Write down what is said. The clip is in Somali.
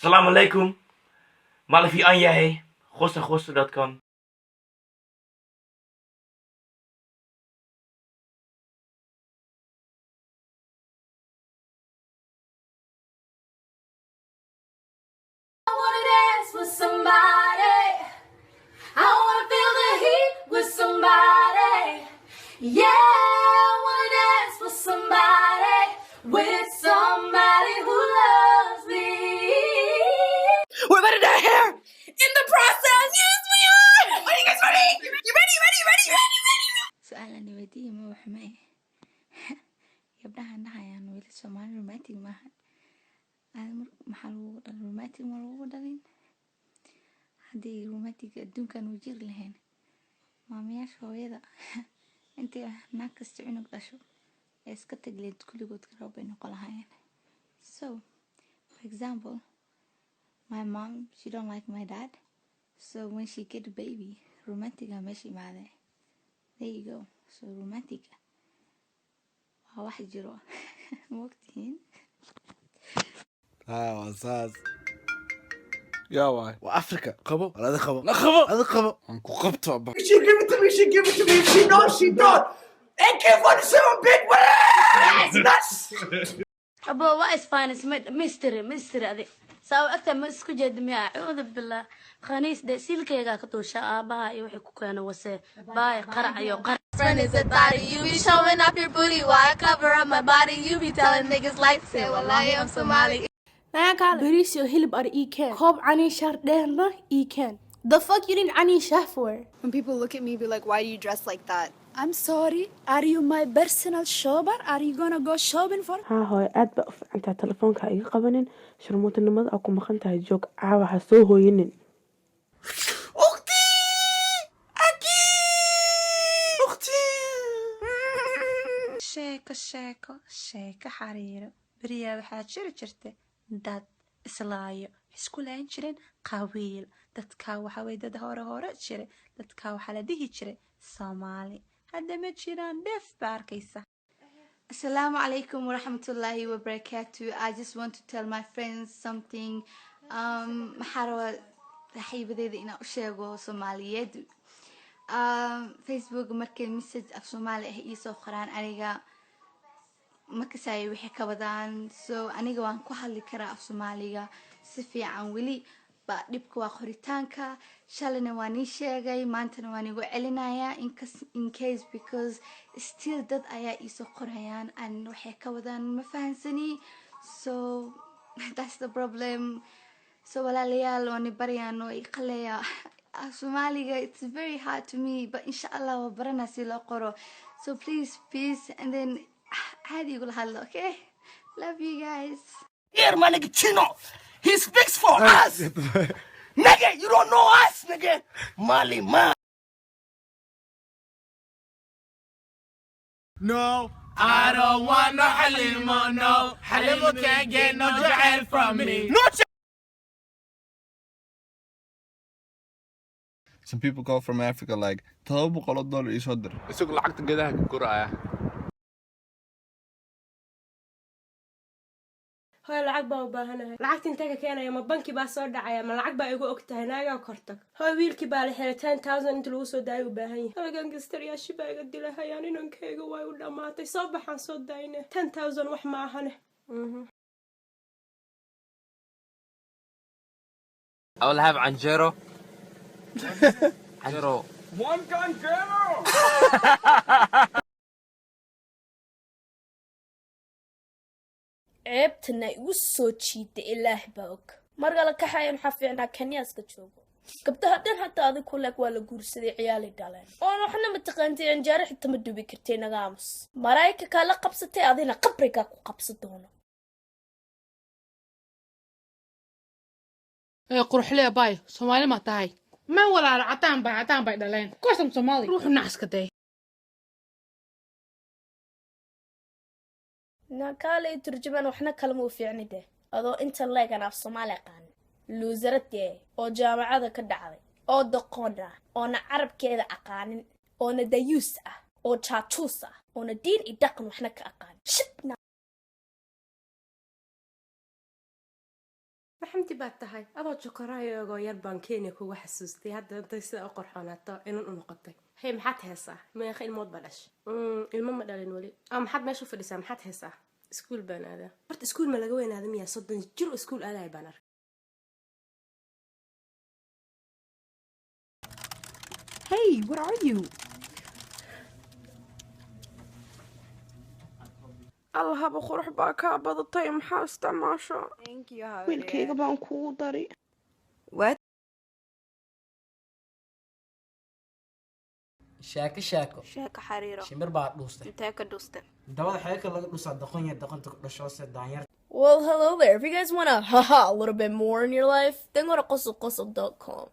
Salam alaikum. Malafi Anyahe. Gossa.com. I wanna dance with somebody. I wanna feel the heat with somebody. Yeah, I wanna dance with somebody. With somebody who loves me. We're about to dye hair! In the process! Yes, we are! Are you guys ready? You ready? سؤال ودي ما هو حماية gabdhaha dhahayaan weli Soomaali romantic maaha maxaa lagu dhalin romantic ma lagu dhalin haddii romantic adduunkan uu jiri lahayn maamayaasha hooyada intii naag kasta cunug dhasho ee iska tagleed kulligood garoob bay noqon lahaayeen. So for example, my mom, she don't like my dad, so when she get a baby, romantic meesha imaadee. There you go. So romantic waa wax jiro moogtihiin. واساس يا واي وافريكا قبو ولا قبو لا خبر هذا قبو انكو قبطوا ابا She give it to me, she give it to me. If she knows, she don't. AK-47 big bullets! Nuts! أبو وايس فاينس مستري هذي ساو أكتر ما اسكو جد مياه أعوذ بالله خانيس ده سيلك يا كتوشة أباها يوحي كوكانا وسه باي قرع يو قرع. Friend is a body, you be showing off your booty. Why I cover up my body? You be telling niggas like say, well, I am Somali. Bariis iyo hilib ar ii keen koob caniishaar dheerna ii keen. The fuck you need caniishaar for? When people look at me, be like, why do you dress like that? I'm sorry. Are you my personal shopper? Are you gonna go shopping for? ها هاي aad baa u fiicantahay telefoonka iga qabanin sharmuutinimada aa ku maqan tahay joog caawa ha soo hooyinin. أختي أكي أختي sheeko xariiro beriyaa waxaa jiri jirta dad islaayo isku laan jireen qabiil dadkaa waxaa way dad hore jira dadkaa waxaa la dhihi jiray Soomaali hadda ma jiraan dheef baa arkaysa. Assalamu alaikum wa rahmatullahi wa barakatuh. I just want to tell my friends something. maxaa rabaa raxiibadeyda inaan u sheego Soomaaliyeed. Facebook markay message af Soomaali ah ii soo qoraan aniga markaasay wixii ka wadaan, so aniga waan ku hadli karaa af Soomaaliga si fiican weli ba dhibka waa qoritaanka. Shalayna waan ii sheegay, maantana waan igu celinayaa in case because still dad ayaa ii soo qorayaan and waxay ka wadaan ma fahansani, so that's the problem. So walaalayaal waan barayaan oo i qaleeya Somaliga, it's very hard to me, but inshallah waa baranaa si loo qoro. So please peace and then عادي يقول هلا, okay? Love you guys. Here, my nigga Chino. He speaks for us. Nigga, you don't know us, nigga. Mali man. No, I don't want no Halima, no. Halima can't get no jail from me. No Some people call from Africa like $1,000 يصدر. السوق لعقت قدها كقرآن. Hooy lacag baa u baahanahay. Lacagta intee ka keenaya ma banki baa soo dhacaya ma lacag baa igu ogtahay naaga kortag. Hooy wiilkii baa la xiray 10,000 inta lagu soo daayo u baahan yahay. Halkan gastariyaashii baa iga dilahayaan inankayga way u dhamaatay. Soo baxaan soo daayne 10,000 wax ma ahane. I will have Anjero. Anjero. One gun girl! ceebtana igu soo jiiday ilaah baa og marka la kaxayan waxaa fiicnaa Kenyaska joogo gabdhaha dhan hataa adig ku leeg waa la guursaday ciyaal ay dhaleen oo waxna ma taqaantay anjaare xitaa ma dubi kartay nagaamus marayka kala qabsatay adina qabriga ku qabsan doono qurxile baay Soomaali ma tahay ma walaal cataan bay dhaleen koosam Soomaali ruuxu naaskaday ناكالي ترجمان وحنا كلمة وفيعني ده هذا أنت الله كان في الصومال قان لوزرتي أو جامعة كدعوي أو دقونة أو نعرب كذا أقان أو نديوس أو تشاتوسا أو ندين إدقن وحنا كأقان شبنا maxamti baad tahay adoo jokoraayoogoo yar baan Kenya kugu xasuustay hadda intay sida u qorxoonaato inaan u noqotay hey maxaad heesaa meeqa ilmood baa dhash ilmo ma dhalin wali maxaad meesha u fadhisaa maxaad heesaa iskuul baan aadaa horta iskuul ma laga weynaada miyaa 30 jir oo iskuul aaday baan arkay Hey, what are you? الله بخرح باكا بدطي محاستة ماشا Thank you, ويلكيغ بان كودري What? شاكو Sheeko xariiro. shimbir baa dhuustay Intee ka dhuustay? dabada xeelka laga dhuusaa doqon yar doqonta ku dhasho se daanyar Well, hello there. If you guys want to haha a little bit more in your life, then go to qosl.com.